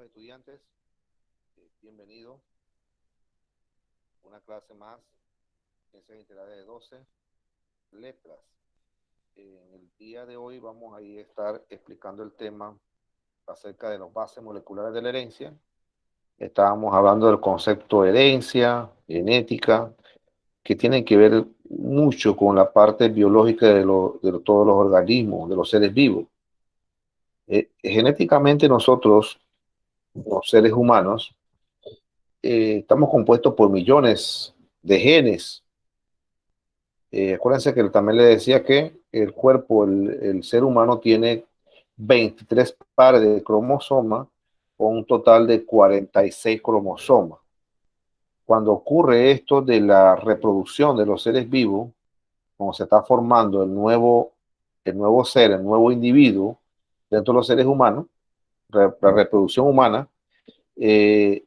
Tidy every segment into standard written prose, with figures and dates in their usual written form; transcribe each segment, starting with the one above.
estudiantes, bienvenidos a una clase más, Ciencias Integrales de 12 letras. En el día de hoy vamos a estar explicando el tema acerca de las bases moleculares de la herencia. Estábamos hablando del concepto de herencia, genética, que tienen que ver mucho con la parte biológica de todos los organismos, de los seres vivos. Genéticamente nosotros, los seres humanos, estamos compuestos por millones de genes. Acuérdense que también le decía que el cuerpo, el ser humano tiene 23 pares de cromosomas con un total de 46 cromosomas. Cuando ocurre esto de la reproducción de los seres vivos, cuando se está formando el nuevo ser, el nuevo individuo dentro de los seres humanos, la reproducción humana,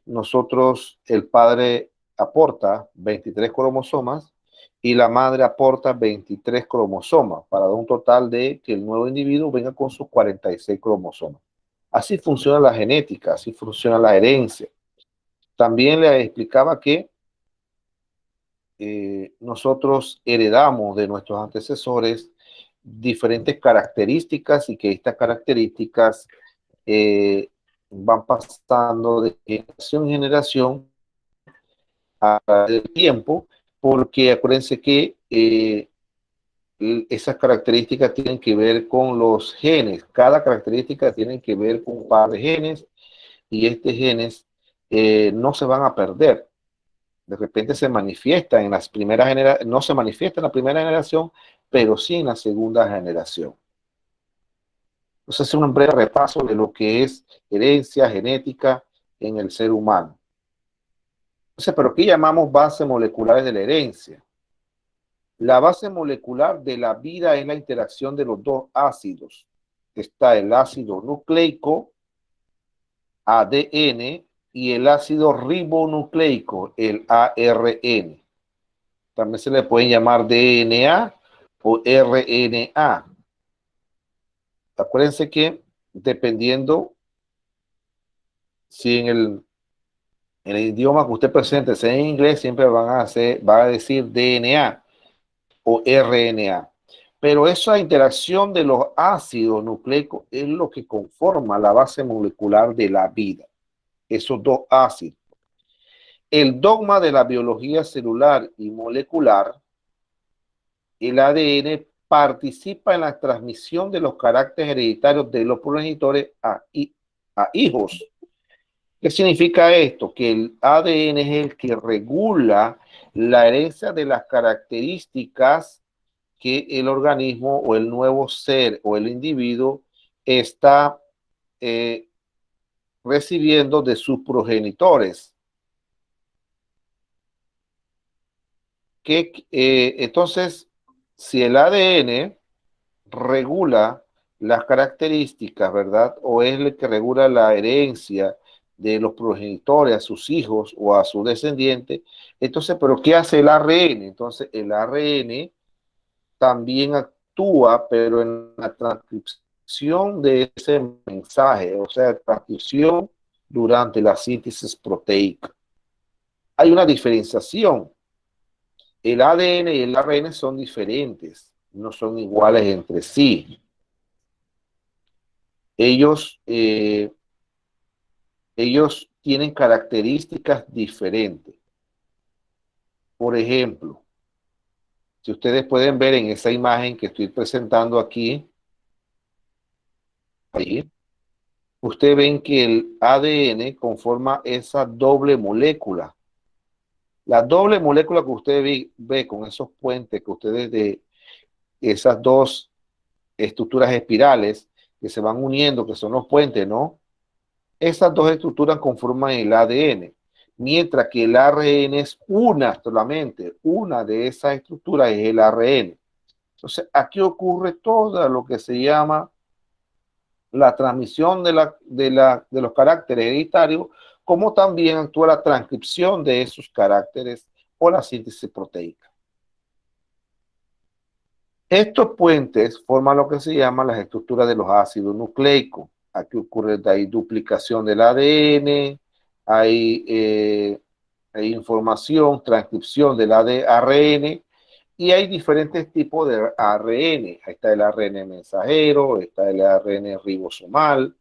nosotros, el padre aporta 23 cromosomas y la madre aporta 23 cromosomas para dar un total de que el nuevo individuo venga con sus 46 cromosomas. Así funciona la genética, así funciona la herencia. También le explicaba que nosotros heredamos de nuestros antecesores diferentes características y que estas características van pasando de generación en generación a el tiempo, porque acuérdense que esas características tienen que ver con los genes. Cada característica tiene que ver con un par de genes y estos genes no se van a perder. De repente se manifiesta en las primeras generaciones, no se manifiesta en la primera generación, pero sí en la segunda generación. Entonces, es un breve repaso de lo que es herencia genética en el ser humano. Entonces, ¿pero qué llamamos bases moleculares de la herencia? La base molecular de la vida es la interacción de los dos ácidos. Está el ácido nucleico, ADN, y el ácido ribonucleico, el ARN. También se le pueden llamar DNA o RNA. Acuérdense que dependiendo si en el idioma que usted presente sea en inglés, siempre va a decir DNA o RNA. Pero esa interacción de los ácidos nucleicos es lo que conforma la base molecular de la vida. Esos dos ácidos. El dogma de la biología celular y molecular, el ADN participa en la transmisión de los caracteres hereditarios de los progenitores a hijos. ¿Qué significa esto? Que el ADN es el que regula la herencia de las características que el organismo o el nuevo ser o el individuo está recibiendo de sus progenitores. Entonces, si el ADN regula las características, ¿verdad? O es el que regula la herencia de los progenitores a sus hijos o a sus descendientes. Entonces, ¿pero qué hace el ARN? Entonces, el ARN también actúa, pero en la transcripción de ese mensaje, o sea, transcripción durante la síntesis proteica. Hay una diferenciación. El ADN y el ARN son diferentes, no son iguales entre sí. Ellos tienen características diferentes. Por ejemplo, si ustedes pueden ver en esa imagen que estoy presentando aquí, ahí, ustedes ven que el ADN conforma esa doble molécula. La doble molécula que usted ve con esos puentes que ustedes de esas dos estructuras espirales que se van uniendo, que son los puentes, ¿no? Esas dos estructuras conforman el ADN, mientras que el ARN es una solamente, una de esas estructuras es el ARN. Entonces, aquí ocurre todo lo que se llama la transmisión de los caracteres hereditarios, como también actúa la transcripción de esos caracteres o la síntesis proteica. Estos puentes forman lo que se llama las estructuras de los ácidos nucleicos. aquí ocurre, hay duplicación del ADN, hay información, transcripción del ARN, y hay diferentes tipos de ARN. Ahí está el ARN mensajero, está el ARN ribosomal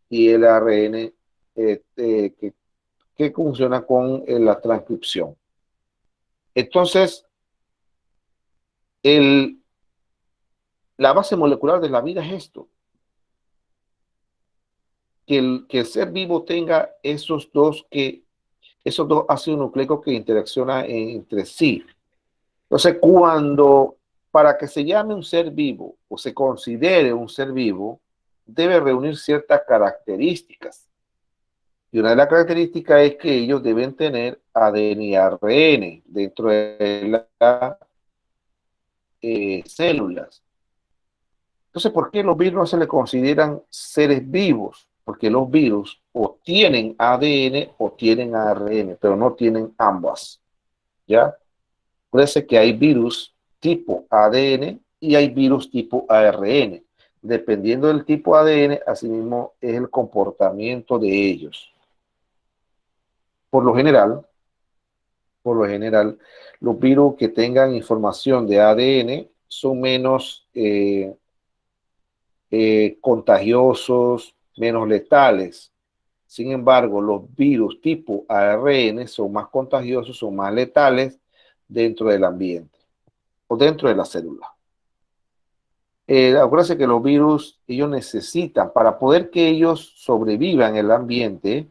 y el ARN que funciona con la transcripción. Entonces, la base molecular de la vida es esto, que el ser vivo tenga esos dos ácidos nucleicos que interaccionan entre sí. Entonces, para que se llame un ser vivo o se considere un ser vivo, debe reunir ciertas características. Y una de las características es que ellos deben tener ADN y ARN dentro de las células. Entonces, ¿por qué los virus no se les consideran seres vivos? Porque los virus o tienen ADN o tienen ARN, pero no tienen ambas. ¿Ya? Parece que hay virus tipo ADN y hay virus tipo ARN. Dependiendo del tipo ADN, asimismo es el comportamiento de ellos. Por lo general, los virus que tengan información de ADN son menos contagiosos, menos letales. Sin embargo, los virus tipo ARN son más contagiosos, son más letales dentro del ambiente o dentro de la célula. Acuérdense que los virus, ellos necesitan, para poder que ellos sobrevivan en el ambiente,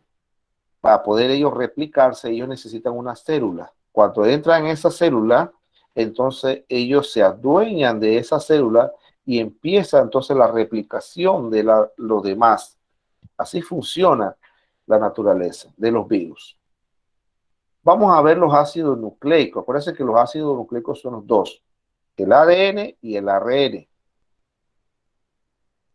para poder ellos replicarse, ellos necesitan una célula. Cuando entran en esa célula, entonces ellos se adueñan de esa célula y empieza entonces la replicación de los demás. Así funciona la naturaleza de los virus. Vamos a ver los ácidos nucleicos. Acuérdense que los ácidos nucleicos son los dos, el ADN y el ARN.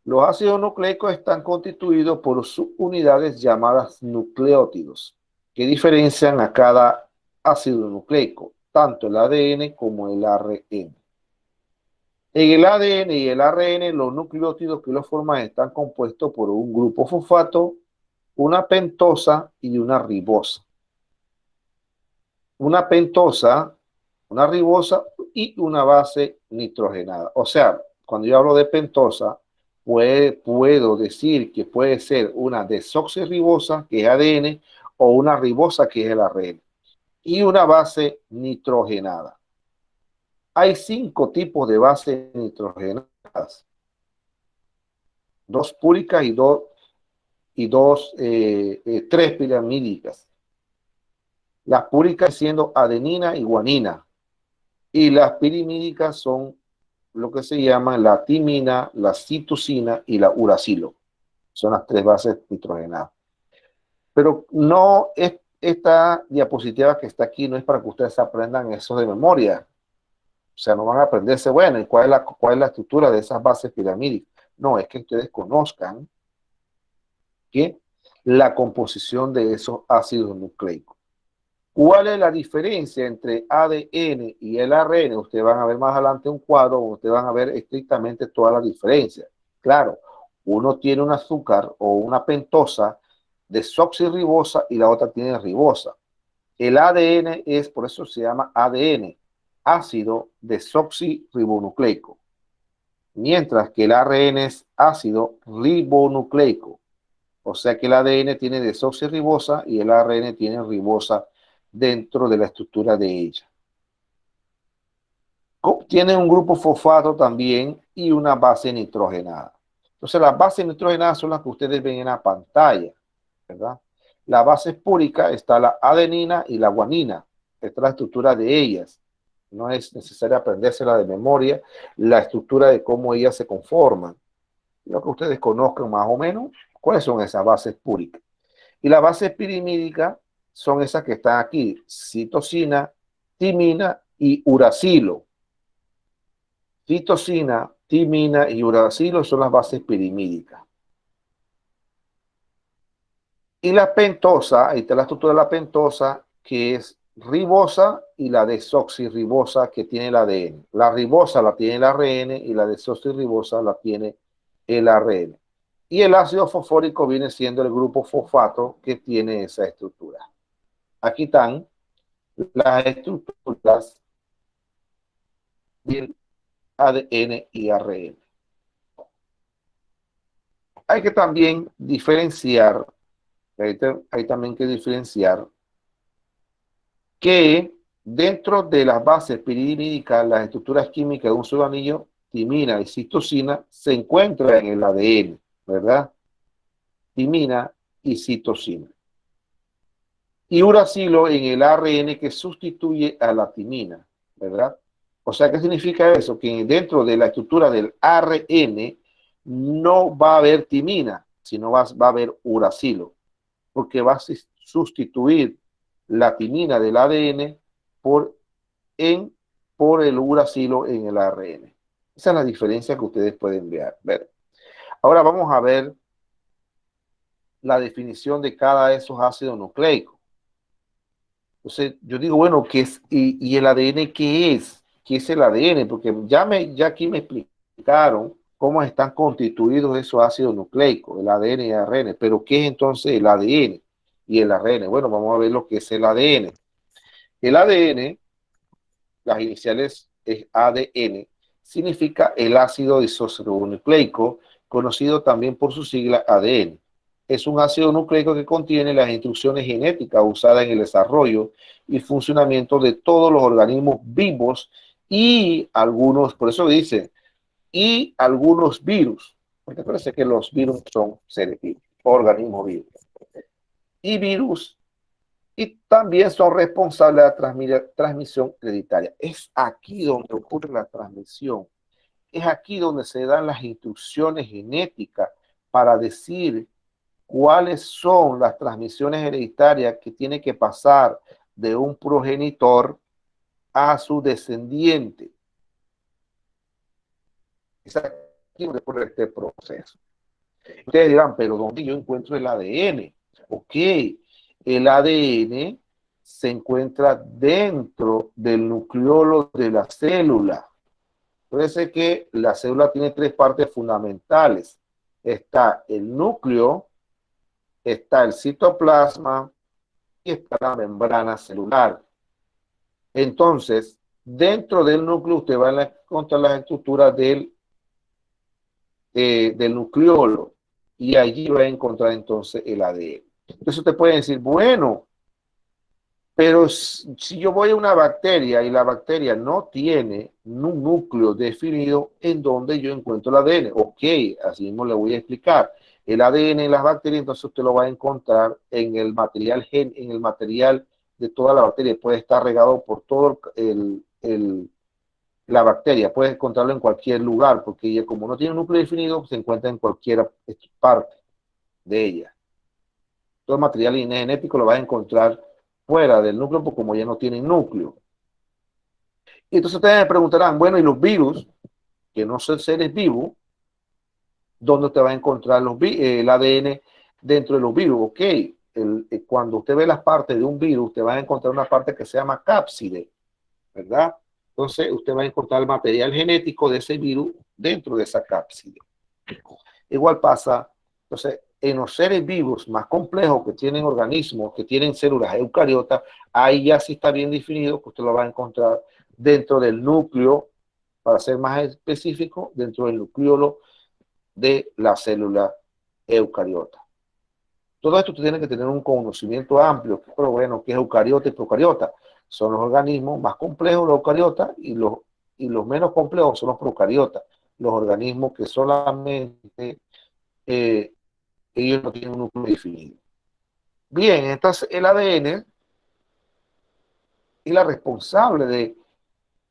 Los ácidos nucleicos están constituidos por subunidades llamadas nucleótidos, que diferencian a cada ácido nucleico, tanto el ADN como el ARN. En el ADN y el ARN, los nucleótidos que los forman están compuestos por un grupo fosfato, una pentosa y una ribosa. Una pentosa, una ribosa y una base nitrogenada. O sea, cuando yo hablo de pentosa, puedo decir que puede ser una desoxirribosa, que es ADN, o una ribosa, que es el ARN, y una base nitrogenada. Hay 5 tipos de bases nitrogenadas, 2 púricas y 3 pirimídicas. Las púricas siendo adenina y guanina, y las pirimídicas son lo que se llama la timina, la citosina y la uracilo. Son las 3 bases nitrogenadas. Pero no es esta diapositiva que está aquí, no es para que ustedes aprendan eso de memoria. O sea, no van a aprenderse, bueno, ¿y cuál es la estructura de esas bases piramídicas? No, es que ustedes conozcan que la composición de esos ácidos nucleicos. ¿Cuál es la diferencia entre ADN y el ARN? Ustedes van a ver más adelante un cuadro donde ustedes van a ver estrictamente toda la diferencia. Claro, uno tiene un azúcar o una pentosa desoxirribosa y la otra tiene ribosa. El ADN es, por eso se llama ADN, ácido desoxirribonucleico, mientras que el ARN es ácido ribonucleico. O sea que el ADN tiene desoxirribosa y el ARN tiene ribosa dentro de la estructura de ella. Tiene un grupo fosfato también y una base nitrogenada. Entonces las bases nitrogenadas son las que ustedes ven en la pantalla, ¿verdad? La base púrica está la adenina y la guanina. Esta es la estructura de ellas. No es necesario aprendérsela de memoria, la estructura de cómo ellas se conforman. Lo que ustedes conozcan más o menos, cuáles son esas bases púricas. Y las bases pirimídicas son esas que están aquí, citosina, timina y uracilo. Citosina, timina y uracilo son las bases pirimídicas. Y la pentosa, ahí está la estructura de la pentosa, que es ribosa, y la desoxirribosa, que tiene el ADN. La ribosa la tiene el ARN y la desoxirribosa la tiene el ARN. Y el ácido fosfórico viene siendo el grupo fosfato que tiene esa estructura. Aquí están las estructuras del ADN y ARN. Hay que también diferenciar, hay también que diferenciar que dentro de las bases pirimídicas, las estructuras químicas de un solo anillo, timina y citosina, se encuentran en el ADN, ¿verdad? Timina y citosina. Y uracilo en el ARN que sustituye a la timina, ¿verdad? O sea, ¿qué significa eso? Que dentro de la estructura del ARN no va a haber timina, sino va a haber uracilo, porque va a sustituir la timina del ADN por, en, por el uracilo en el ARN. Esa es la diferencia que ustedes pueden ver. Ahora vamos a ver la definición de cada de esos ácidos nucleicos. Entonces, yo digo, bueno, ¿qué es? ¿Y el ADN qué es? ¿Qué es el ADN? Porque ya aquí me explicaron cómo están constituidos esos ácidos nucleicos, el ADN y el ARN. Pero ¿qué es entonces el ADN y el ARN? Bueno, vamos a ver lo que es el ADN. El ADN, las iniciales es ADN, significa el ácido isosarconucleico, conocido también por su sigla ADN. Es un ácido nucleico que contiene las instrucciones genéticas usadas en el desarrollo y funcionamiento de todos los organismos vivos y algunos, por eso dice, y algunos virus, porque parece que los virus son seres vivos, organismos vivos. Y virus y también son responsables de la transmisión hereditaria. Es aquí donde ocurre la transmisión. Es aquí donde se dan las instrucciones genéticas para decir cuáles son las transmisiones hereditarias que tiene que pasar de un progenitor a su descendiente. Es aquí donde ocurre este proceso. Ustedes dirán, pero ¿dónde yo encuentro el ADN? Ok, el ADN se encuentra dentro del nucleolo de la célula. Parece que la célula tiene tres partes fundamentales. Está el núcleo, está el citoplasma y está la membrana celular. Entonces, dentro del núcleo usted va a encontrar las estructuras del nucleolo y allí va a encontrar entonces el ADN. Entonces usted puede decir, bueno, pero si yo voy a una bacteria y la bacteria no tiene un núcleo definido, ¿en donde yo encuentro el ADN? Ok, así mismo le voy a explicar. El ADN en las bacterias, entonces usted lo va a encontrar en el material en el material de toda la bacteria. Puede estar regado por todo la bacteria, puede encontrarlo en cualquier lugar, porque ella, como no tiene un núcleo definido, se encuentra en cualquier parte de ella. Todo el material genético lo vas a encontrar fuera del núcleo, porque como ya no tienen núcleo. Y entonces ustedes me preguntarán, bueno, ¿y los virus, que no son seres vivos, dónde te va a encontrar el ADN dentro de los virus? Ok, cuando usted ve las partes de un virus, te va a encontrar una parte que se llama cápside, ¿verdad? Entonces usted va a encontrar el material genético de ese virus dentro de esa cápside. Igual pasa, entonces, en los seres vivos más complejos que tienen organismos, que tienen células eucariotas, ahí ya sí está bien definido que usted lo va a encontrar dentro del núcleo, para ser más específico, dentro del nucleolo de la célula eucariota. Todo esto usted tiene que tener un conocimiento amplio, pero bueno, ¿qué es eucariota y procariota? Son los organismos más complejos, los eucariotas, y los menos complejos son los procariotas, los organismos que solamente ellos no tienen un núcleo definido. Bien, entonces el ADN es la responsable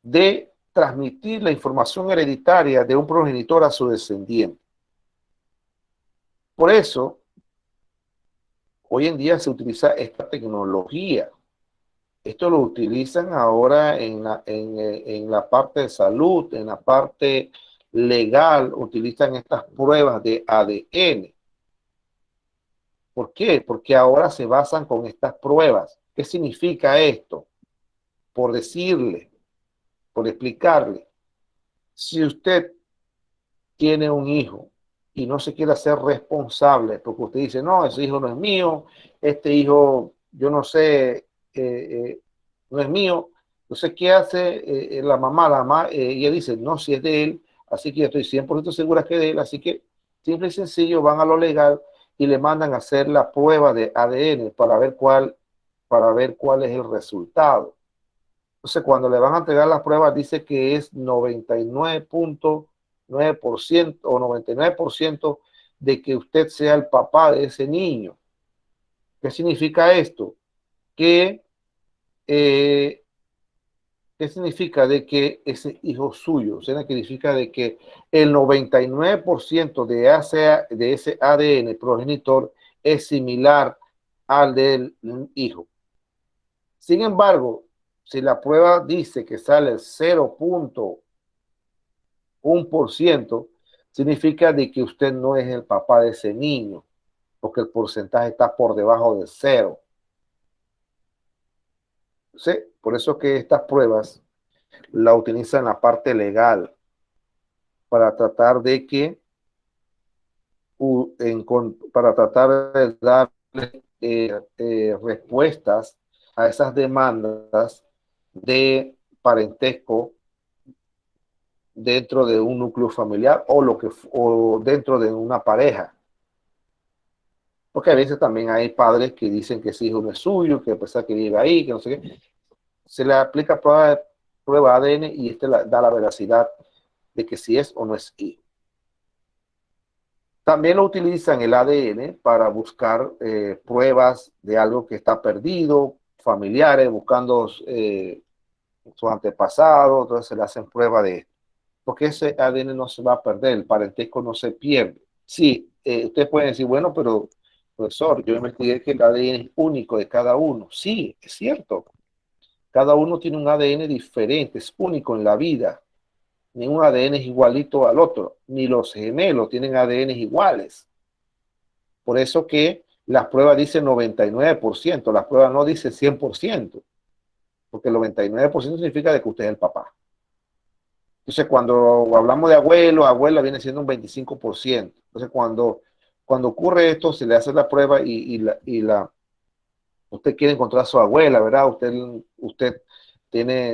de transmitir la información hereditaria de un progenitor a su descendiente. Por eso, hoy en día se utiliza esta tecnología. Esto lo utilizan ahora en la parte de salud, en la parte legal, utilizan estas pruebas de ADN. ¿Por qué? Porque ahora se basan con estas pruebas. ¿Qué significa esto? Por decirle, por explicarle, si usted tiene un hijo y no se quiere hacer responsable, porque usted dice, no, ese hijo no es mío, este hijo, yo no sé, no es mío. Entonces, ¿qué hace la mamá? La mamá, ella dice, no, si es de él, así que yo estoy 100% segura que es de él, así que simple y sencillo van a lo legal y le mandan a hacer la prueba de ADN para ver cuál es el resultado. Entonces, cuando le van a entregar las pruebas, dice que es 99.9% o 99% de que usted sea el papá de ese niño. ¿Qué significa esto? Que, eh, ¿Qué significa? De que ese hijo suyo, o sea, significa de que el 99% de ese ADN progenitor es similar al del hijo. Sin embargo, si la prueba dice que sale el 0.1%, significa de que usted no es el papá de ese niño, porque el porcentaje está por debajo de cero. ¿Sí? Por eso que estas pruebas la utilizan la parte legal para tratar de que para tratar de darle respuestas a esas demandas de parentesco dentro de un núcleo familiar o dentro de una pareja. Porque a veces también hay padres que dicen que ese hijo no es suyo, que a pesar que vive ahí, que no sé qué. Se le aplica prueba ADN y da la veracidad de que si es o no es hijo. También lo utilizan el ADN para buscar pruebas de algo que está perdido, familiares, buscando sus antepasados, entonces se le hacen prueba de esto. Porque ese ADN no se va a perder, el parentesco no se pierde. Sí, ustedes pueden decir, bueno, pero profesor, yo investigué que el ADN es único de cada uno. Sí, es cierto. Cada uno tiene un ADN diferente, es único en la vida. Ni un ADN es igualito al otro, ni los gemelos tienen ADN iguales. Por eso que las pruebas dicen 99%, las pruebas no dicen 100%, porque el 99% significa de que usted es el papá. Entonces, cuando hablamos de abuelo, abuela viene siendo un 25%. Entonces, cuando ocurre esto, se le hace la prueba usted quiere encontrar a su abuela, ¿verdad? Usted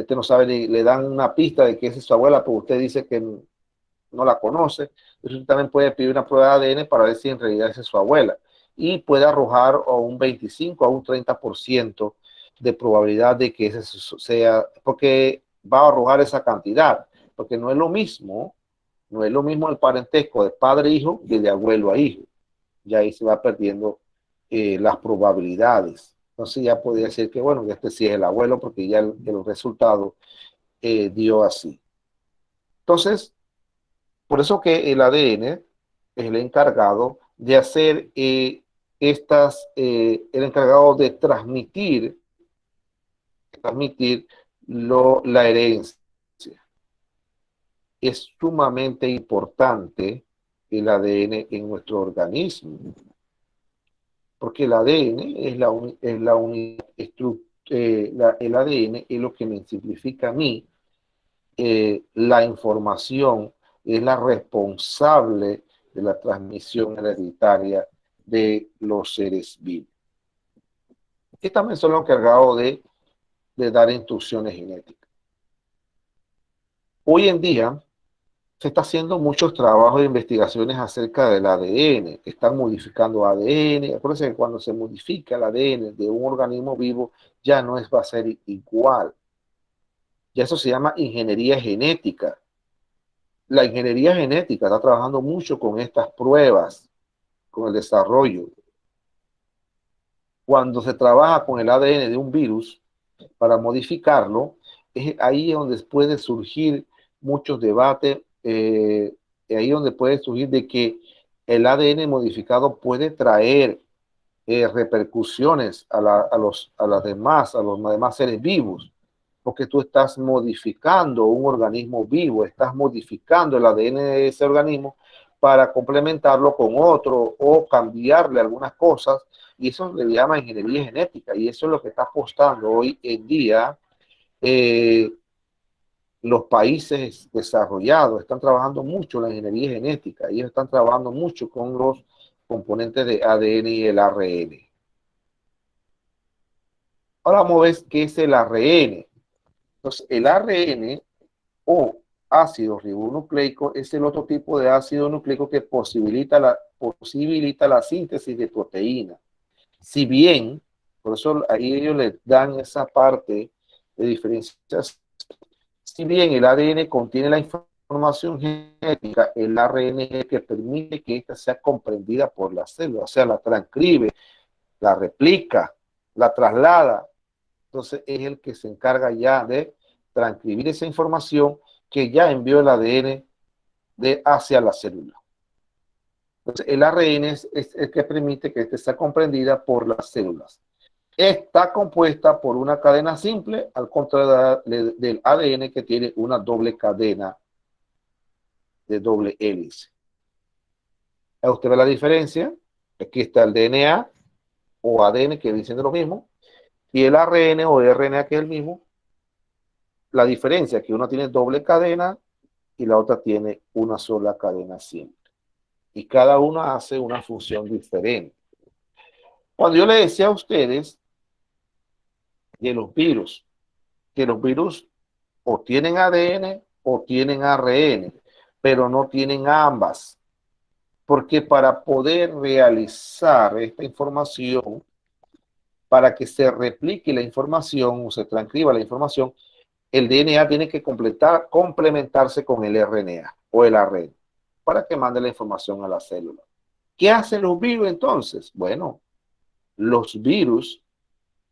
no sabe, le dan una pista de que esa es su abuela, pero usted dice que no la conoce. Entonces, usted también puede pedir una prueba de ADN para ver si en realidad esa es su abuela. Y puede arrojar a un 25 a un 30% de probabilidad de que ese sea, porque va a arrojar esa cantidad, porque no es lo mismo el parentesco de padre a hijo que de abuelo a hijo. Ya ahí se va perdiendo las probabilidades. Entonces ya podría decir que, bueno, este sí es el abuelo porque ya el resultado dio así. Entonces, por eso que el ADN es el encargado de hacer el encargado de transmitir la herencia. Es sumamente importante el ADN en nuestro organismo, porque el ADN es la unidad, el ADN es lo que me simplifica a mí la información, es la responsable de la transmisión hereditaria de los seres vivos. Y también son los encargados de dar instrucciones genéticas. Hoy en día se está haciendo muchos trabajos de investigaciones acerca del ADN, están modificando ADN. Acuérdense que cuando se modifica el ADN de un organismo vivo, ya no va a ser igual. Ya eso se llama ingeniería genética. La ingeniería genética está trabajando mucho con estas pruebas, con el desarrollo. Cuando se trabaja con el ADN de un virus para modificarlo, es ahí donde puede surgir muchos debates, ahí donde puede surgir de que el ADN modificado puede traer repercusiones a los demás seres vivos, porque tú estás modificando un organismo vivo, estás modificando el ADN de ese organismo para complementarlo con otro o cambiarle algunas cosas, y eso le llama ingeniería genética, y eso es lo que está apostando hoy en día los países desarrollados están trabajando mucho en la ingeniería genética. Ellos están trabajando mucho con los componentes de ADN y el ARN. Ahora vamos a ver qué es el ARN. Entonces, el ARN o ácido ribonucleico es el otro tipo de ácido nucleico que posibilita la síntesis de proteínas. Si bien, por eso ahí ellos le dan esa parte de diferenciación, si bien el ADN contiene la información genética, el ARN es el que permite que ésta sea comprendida por la célula, o sea, la transcribe, la replica, la traslada. Entonces es el que se encarga ya de transcribir esa información que ya envió el ADN hacia la célula. Entonces el ARN es el que permite que ésta sea comprendida por las células. Está compuesta por una cadena simple, al contrario del ADN que tiene una doble cadena de doble hélice. ¿Usted ve la diferencia? Aquí está el DNA o ADN, que dicen de lo mismo, y el ARN o RNA, que es el mismo. La diferencia es que uno tiene doble cadena y la otra tiene una sola cadena simple. Y cada una hace una función diferente. Cuando yo le decía a ustedes de los virus, que los virus o tienen ADN o tienen ARN, pero no tienen ambas. Porque para poder realizar esta información, para que se replique la información o se transcriba la información, el DNA tiene que complementarse con el RNA o el ARN para que mande la información a la célula. ¿Qué hacen los virus entonces? Bueno, los virus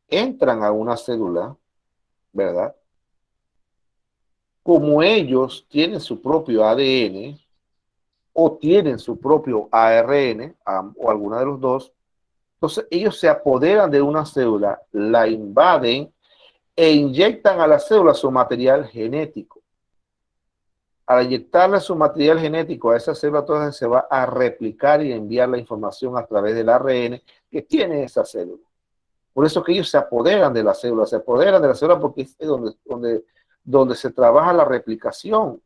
entran a una célula, ¿verdad? Como ellos tienen su propio ADN o tienen su propio ARN, o alguna de los dos, entonces ellos se apoderan de una célula, la invaden e inyectan a la célula su material genético. Al inyectarle su material genético a esa célula, entonces se va a replicar y enviar la información a través del ARN que tiene esa célula. Por eso que ellos se apoderan de la célula, porque es donde se trabaja la replicación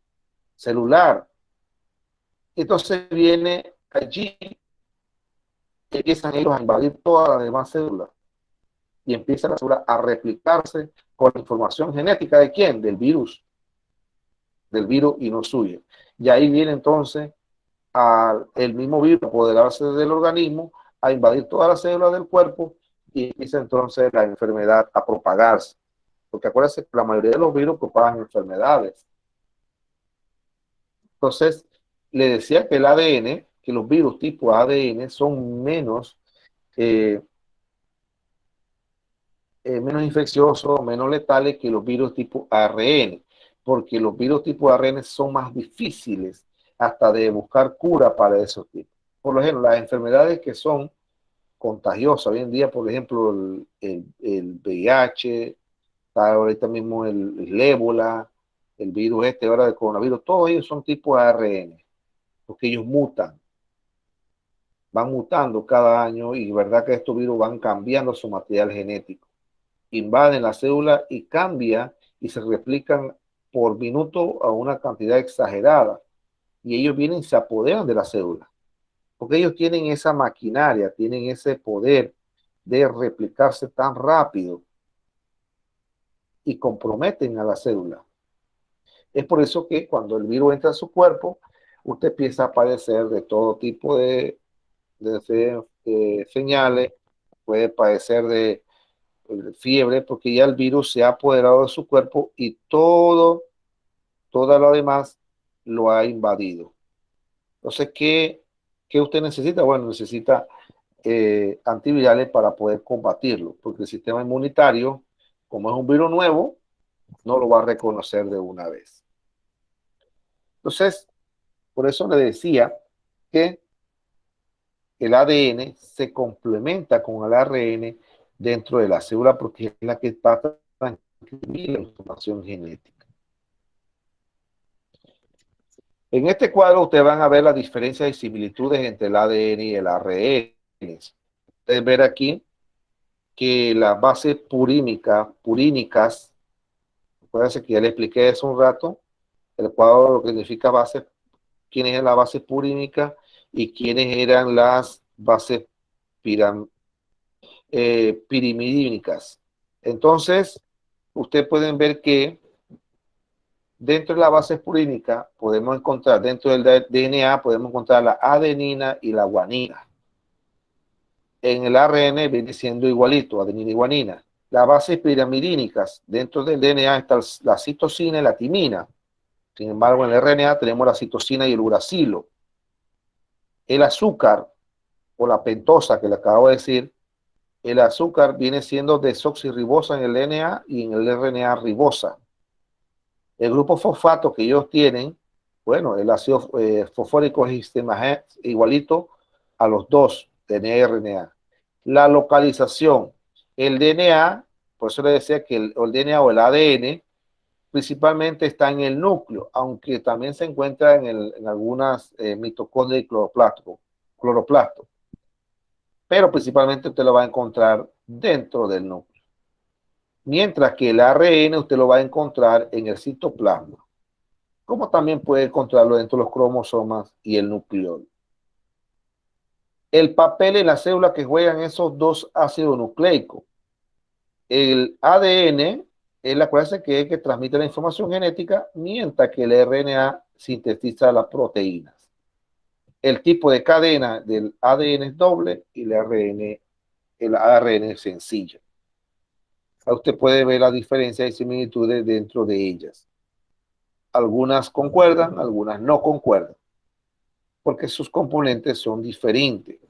celular. Entonces viene allí, empiezan ellos a invadir todas las demás células y empieza la célula a replicarse con la información genética ¿de quién? Del virus y no suyo. Y ahí viene entonces el mismo virus a apoderarse del organismo, a invadir todas las células del cuerpo y empieza entonces la enfermedad a propagarse. Porque acuérdense que la mayoría de los virus propagan enfermedades. Entonces, le decía que el ADN, que los virus tipo ADN son menos infecciosos, menos letales que los virus tipo ARN, porque los virus tipo ARN son más difíciles hasta de buscar cura para esos tipos. Por ejemplo, las enfermedades que son contagiosas hoy en día, por ejemplo, el VIH, ahorita mismo el ébola, el virus ahora del coronavirus, todos ellos son tipo ARN, porque ellos van mutando cada año y verdad que estos virus van cambiando su material genético, invaden la célula y cambia y se replican por minuto a una cantidad exagerada y ellos vienen y se apoderan de la célula, porque ellos tienen esa maquinaria, tienen ese poder de replicarse tan rápido y comprometen a la célula. Es por eso que cuando el virus entra a su cuerpo, usted empieza a padecer de todo tipo de señales, puede padecer de fiebre, porque ya el virus se ha apoderado de su cuerpo y todo lo demás lo ha invadido. Entonces, ¿qué usted necesita? Bueno, necesita antivirales para poder combatirlo, porque el sistema inmunitario, como es un virus nuevo, no lo va a reconocer de una vez. Entonces, por eso le decía que el ADN se complementa con el ARN dentro de la célula porque es la que va a transcribir la información genética. En este cuadro ustedes van a ver las diferencias y similitudes entre el ADN y el ARN. Ustedes ver aquí que las bases purínicas Acuérdense que ya le expliqué hace un rato, el cuadro lo que significa base, quiénes eran las bases purínicas y quiénes eran las bases pirimidínicas. Entonces, ustedes pueden ver que dentro de la base purínica podemos encontrar, dentro del DNA, podemos encontrar la adenina y la guanina. En el ARN viene siendo igualito, adenina y guanina. Las bases pirimidínicas, dentro del DNA está la citosina y la timina. Sin embargo, en el RNA tenemos la citosina y el uracilo. El azúcar, o la pentosa que le acabo de decir, el azúcar viene siendo desoxirribosa en el DNA y en el RNA ribosa. El grupo fosfato que ellos tienen, bueno, el ácido fosfórico es igualito a los dos, DNA y RNA. La localización, el DNA, por eso le decía que el DNA o el ADN principalmente está en el núcleo, aunque también se encuentra en algunas mitocondrias y cloroplastos. Pero principalmente usted lo va a encontrar dentro del núcleo. Mientras que el ARN usted lo va a encontrar en el citoplasma, como también puede encontrarlo dentro de los cromosomas y el nucleolo. El papel en la célula que juegan esos dos ácidos nucleicos. El ADN es la clase que es que transmite la información genética, mientras que el RNA sintetiza las proteínas. El tipo de cadena del ADN es doble y el ARN es sencillo. Usted puede ver la diferencia y similitudes dentro de ellas. Algunas concuerdan, algunas no concuerdan, porque sus componentes son diferentes.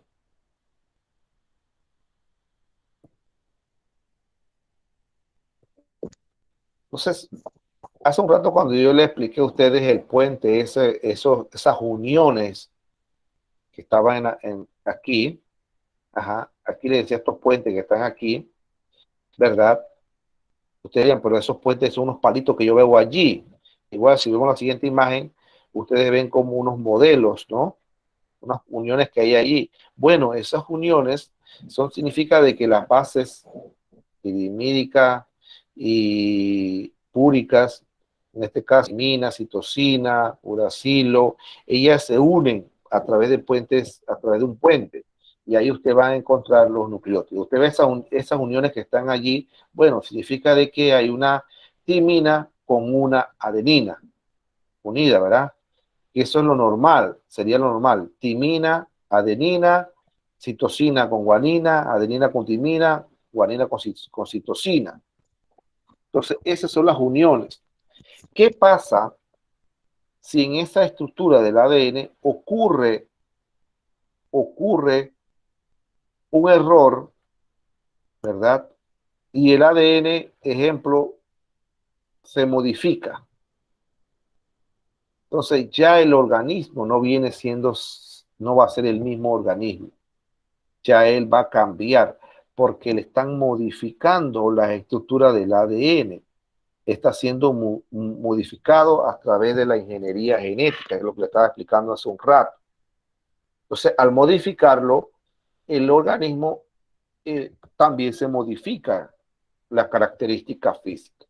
Entonces, hace un rato cuando yo le expliqué a ustedes el puente, esas uniones que estaban aquí, aquí le decía estos puentes que están aquí, ¿verdad? Ustedes dirían, pero esos puentes son unos palitos que yo veo allí. Igual, si vemos la siguiente imagen, ustedes ven como unos modelos, ¿no? Unas uniones que hay allí. Bueno, esas uniones significa de que las bases pirimídicas y púricas, en este caso, timina, citosina, uracilo, ellas se unen a través de puentes, a través de un puente. Y ahí usted va a encontrar los nucleótidos. Usted ve esas uniones que están allí. Bueno, significa de que hay una timina con una adenina unida, ¿verdad? Y eso es lo normal, sería lo normal. Timina, adenina, citosina con guanina, adenina con timina, guanina con citosina. Entonces, esas son las uniones. ¿Qué pasa si en esa estructura del ADN ocurre un error, ¿verdad? Y el ADN, ejemplo, se modifica. Entonces ya el organismo no viene siendo, no va a ser el mismo organismo. Ya él va a cambiar porque le están modificando la estructura del ADN. Está siendo modificado a través de la ingeniería genética, es lo que le estaba explicando hace un rato. Entonces, al modificarlo, el organismo también se modifica las características físicas.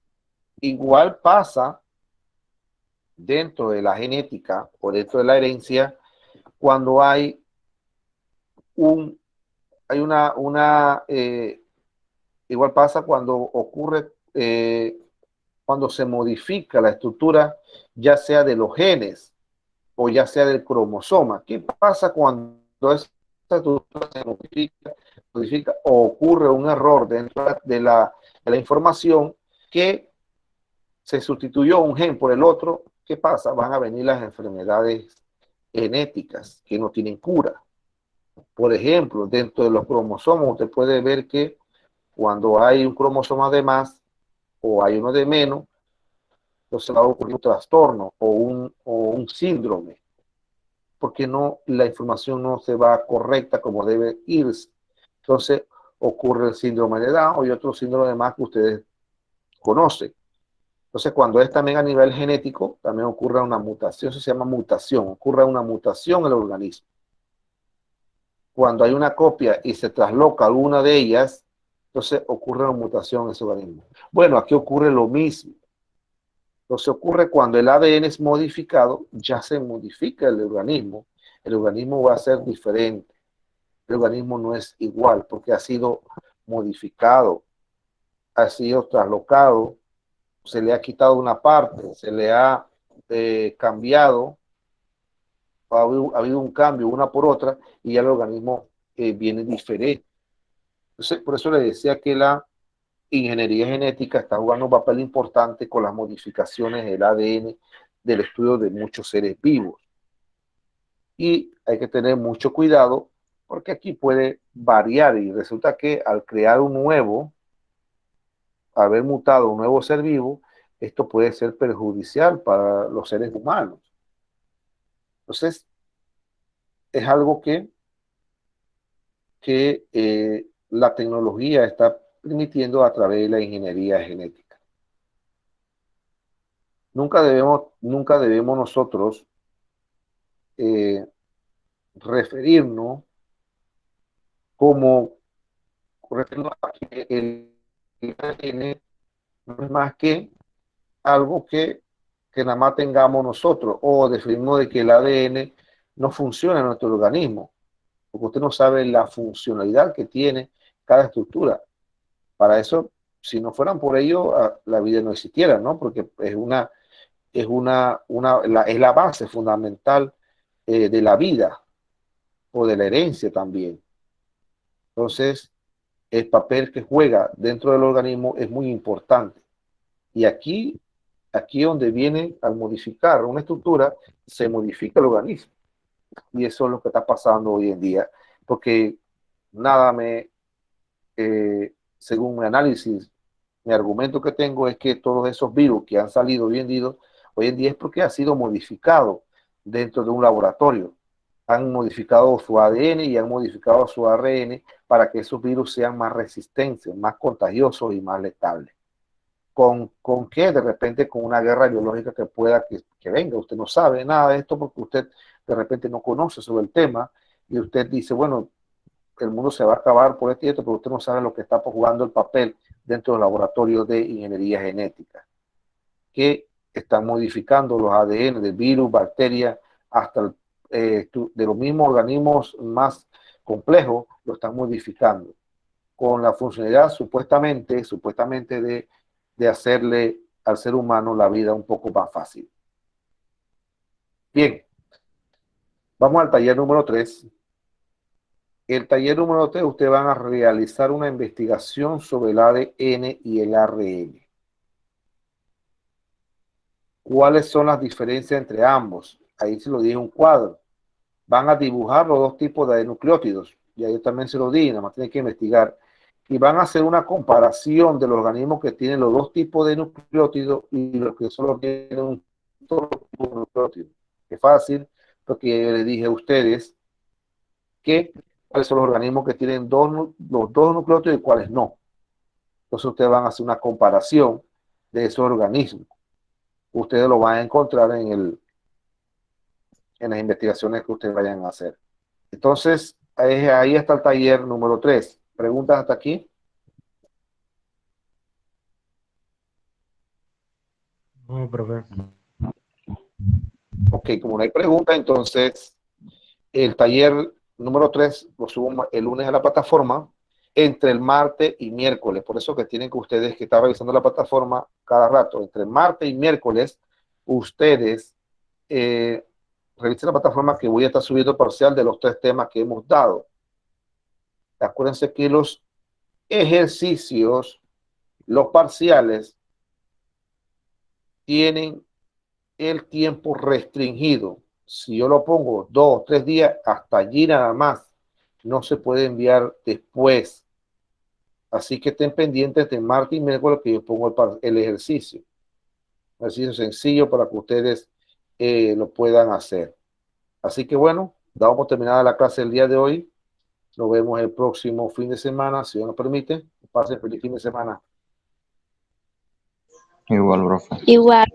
Igual pasa dentro de la genética o dentro de la herencia cuando hay igual pasa cuando ocurre, cuando se modifica la estructura, ya sea de los genes o ya sea del cromosoma. ¿Qué pasa cuando esta estructura se modifica o ocurre un error dentro de la información que se sustituyó un gen por el otro? ¿Qué pasa? Van a venir las enfermedades genéticas que no tienen cura. Por ejemplo, dentro de los cromosomas usted puede ver que cuando hay un cromosoma de más o hay uno de menos, entonces va a ocurrir un trastorno o un síndrome, porque la información no se va correcta como debe irse. Entonces ocurre el síndrome de Down y otro síndrome de más que ustedes conocen. Entonces, cuando es también a nivel genético, también ocurre una mutación, eso se llama mutación, ocurre una mutación en el organismo. Cuando hay una copia y se trasloca alguna de ellas, entonces ocurre una mutación en ese organismo. Bueno, aquí ocurre lo mismo. Entonces ocurre cuando el ADN es modificado, ya se modifica el organismo va a ser diferente, el organismo no es igual porque ha sido modificado, ha sido traslocado, se le ha quitado una parte, se le ha cambiado, ha habido un cambio una por otra y ya el organismo viene diferente. Entonces, por eso le decía que la ingeniería genética está jugando un papel importante con las modificaciones del ADN del estudio de muchos seres vivos. Y hay que tener mucho cuidado porque aquí puede variar y resulta que al crear un nuevo, haber mutado un nuevo ser vivo, esto puede ser perjudicial para los seres humanos. Entonces, es algo que la tecnología está permitiendo a través de la ingeniería genética. Nunca debemos nosotros referirnos como referirnos a que el ADN no es más que algo que nada más tengamos nosotros o definimos de que el ADN no funciona en nuestro organismo, porque usted no sabe la funcionalidad que tiene cada estructura. Para eso, si no fueran por ello, la vida no existiera, ¿no? Porque es la base fundamental de la vida o de la herencia también. Entonces, el papel que juega dentro del organismo es muy importante. Y aquí donde viene al modificar una estructura, se modifica el organismo. Y eso es lo que está pasando hoy en día, porque nada según mi análisis, mi argumento que tengo es que todos esos virus que han salido hoy en día es porque ha sido modificado dentro de un laboratorio. Han modificado su ADN y han modificado su ARN para que esos virus sean más resistentes, más contagiosos y más letales. ¿Con qué? De repente con una guerra biológica que pueda que venga. Usted no sabe nada de esto porque usted de repente no conoce sobre el tema y usted dice, bueno, el mundo se va a acabar por esto y esto, pero usted no sabe lo que está jugando el papel dentro del laboratorio de ingeniería genética, que están modificando los ADN de virus, bacterias, hasta de los mismos organismos más complejos, lo están modificando con la funcionalidad supuestamente de hacerle al ser humano la vida un poco más fácil. Bien, vamos al taller número 3. El taller número 3, ustedes van a realizar una investigación sobre el ADN y el ARN. ¿Cuáles son las diferencias entre ambos? Ahí se lo dije en un cuadro. Van a dibujar los dos tipos de nucleótidos. Y ahí también se lo dije, nada más tienen que investigar. Y van a hacer una comparación de los organismos que tienen los dos tipos de nucleótidos y los que solo tienen un solo tipo de nucleótido. Es fácil, porque yo les dije a ustedes que cuáles son los organismos que tienen los dos nucleótidos y cuáles no. Entonces ustedes van a hacer una comparación de esos organismos. Ustedes lo van a encontrar en las investigaciones que ustedes vayan a hacer. Entonces, ahí está el taller número 3. ¿Preguntas hasta aquí? No, profe. Ok, como no hay preguntas, entonces el taller número 3 lo subo el lunes a la plataforma entre el martes y miércoles. Por eso que tienen que ustedes que están revisando la plataforma cada rato, entre martes y miércoles, ustedes revisen la plataforma que voy a estar subiendo parcial de los 3 temas que hemos dado. Acuérdense que los ejercicios, los parciales, tienen el tiempo restringido. Si yo lo pongo 2 o 3 días, hasta allí nada más. No se puede enviar después. Así que estén pendientes de martes y miércoles que yo pongo el ejercicio. Un ejercicio sencillo para que ustedes lo puedan hacer. Así que bueno, damos por terminada la clase del día de hoy. Nos vemos el próximo fin de semana, si Dios nos permite. Pasen feliz fin de semana. Igual, profe. Igual.